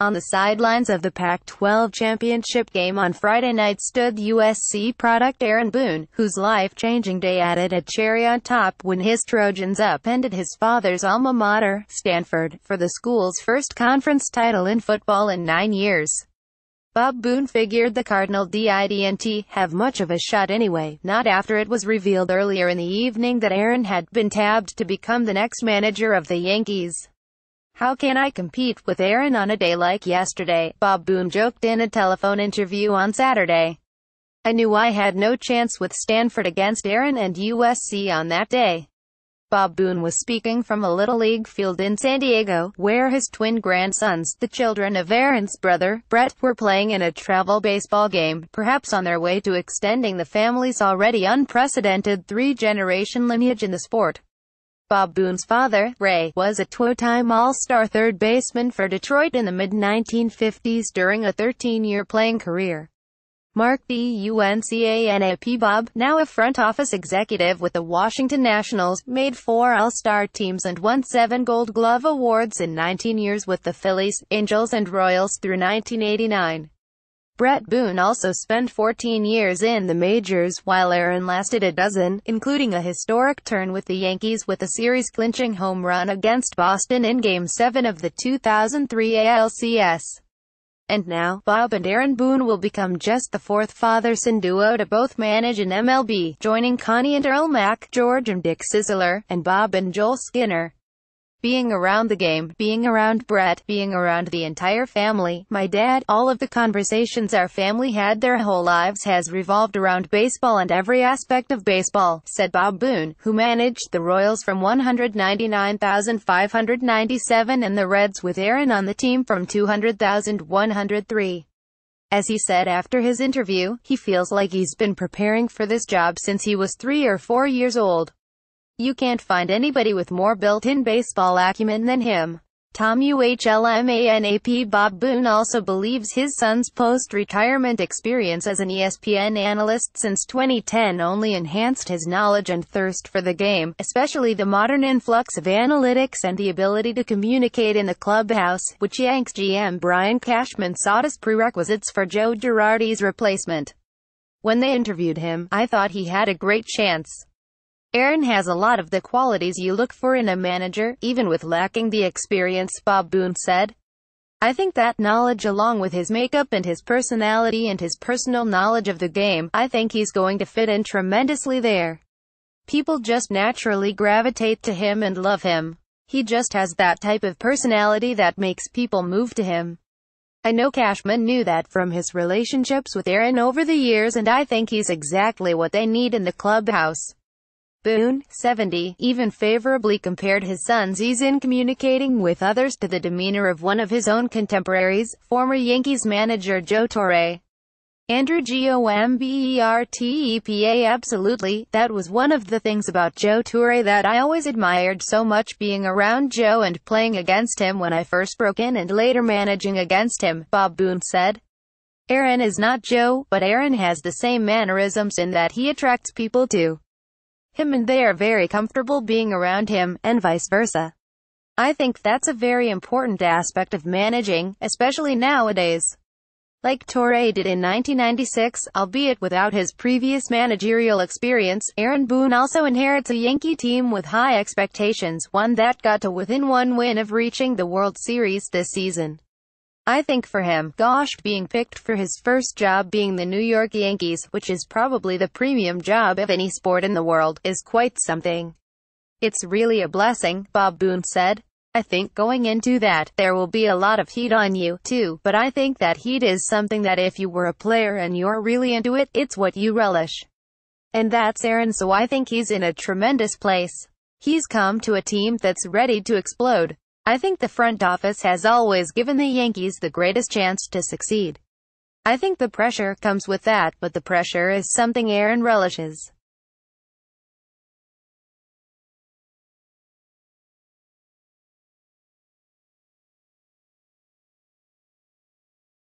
On the sidelines of the Pac-12 championship game on Friday night stood USC product Aaron Boone, whose life-changing day added a cherry on top when his Trojans upended his father's alma mater, Stanford, for the school's first conference title in football in 9 years. Bob Boone figured the Cardinal didn't have much of a shot anyway, not after it was revealed earlier in the evening that Aaron had been tabbed to become the next manager of the Yankees. "How can I compete with Aaron on a day like yesterday?" Bob Boone joked in a telephone interview on Saturday. "I knew I had no chance with Stanford against Aaron and USC on that day." Bob Boone was speaking from a Little League field in San Diego, where his twin grandsons, the children of Aaron's brother, Brett, were playing in a travel baseball game, perhaps on their way to extending the family's already unprecedented three-generation lineage in the sport. Bob Boone's father, Ray, was a two-time All-Star third baseman for Detroit in the mid-1950s during a 13-year playing career. Mark Buncanap Bob, now a front office executive with the Washington Nationals, made 4 All-Star teams and won 7 Gold Glove awards in 19 years with the Phillies, Angels and Royals through 1989. Brett Boone also spent 14 years in the majors, while Aaron lasted a dozen, including a historic turn with the Yankees with a series-clinching home run against Boston in Game 7 of the 2003 ALCS. And now, Bob and Aaron Boone will become just the fourth father-son duo to both manage in MLB, joining Connie and Earl Mack, George and Dick Sizzler, and Bob and Joel Skinner. Being around the game, being around Brett, being around the entire family, my dad, all of the conversations our family had their whole lives has revolved around baseball and every aspect of baseball, said Bob Boone, who managed the Royals from 199,597 and the Reds with Aaron on the team from 200,103. As he said after his interview, he feels like he's been preparing for this job since he was 3 or 4 years old. "You can't find anybody with more built-in baseball acumen than him." Tom Uhlmanap Bob Boone also believes his son's post-retirement experience as an ESPN analyst since 2010 only enhanced his knowledge and thirst for the game, especially the modern influx of analytics and the ability to communicate in the clubhouse, which Yanks GM Brian Cashman sought as prerequisites for Joe Girardi's replacement. "When they interviewed him, I thought he had a great chance. Aaron has a lot of the qualities you look for in a manager, even with lacking the experience," Bob Boone said. "I think that knowledge along with his makeup and his personality and his personal knowledge of the game, I think he's going to fit in tremendously there. People just naturally gravitate to him and love him. He just has that type of personality that makes people move to him. I know Cashman knew that from his relationships with Aaron over the years, and I think he's exactly what they need in the clubhouse." Boone, 70, even favorably compared his son's ease in communicating with others to the demeanor of one of his own contemporaries, former Yankees manager Joe Torre. Andrew Gombertepa Absolutely, that was one of the things about Joe Torre that I always admired so much, being around Joe and playing against him when I first broke in and later managing against him, Bob Boone said. Aaron is not Joe, but Aaron has the same mannerisms in that he attracts people to him and they are very comfortable being around him, and vice versa. I think that's a very important aspect of managing, especially nowadays. Like Torre did in 1996, albeit without his previous managerial experience, Aaron Boone also inherits a Yankee team with high expectations, one that got to within 1 win of reaching the World Series this season. I think for him, gosh, being picked for his first job being the New York Yankees, which is probably the premium job of any sport in the world, is quite something. It's really a blessing, Bob Boone said. I think going into that, there will be a lot of heat on you, too, but I think that heat is something that if you were a player and you're really into it, it's what you relish. And that's Aaron, so I think he's in a tremendous place. He's come to a team that's ready to explode. I think the front office has always given the Yankees the greatest chance to succeed. I think the pressure comes with that, but the pressure is something Aaron relishes.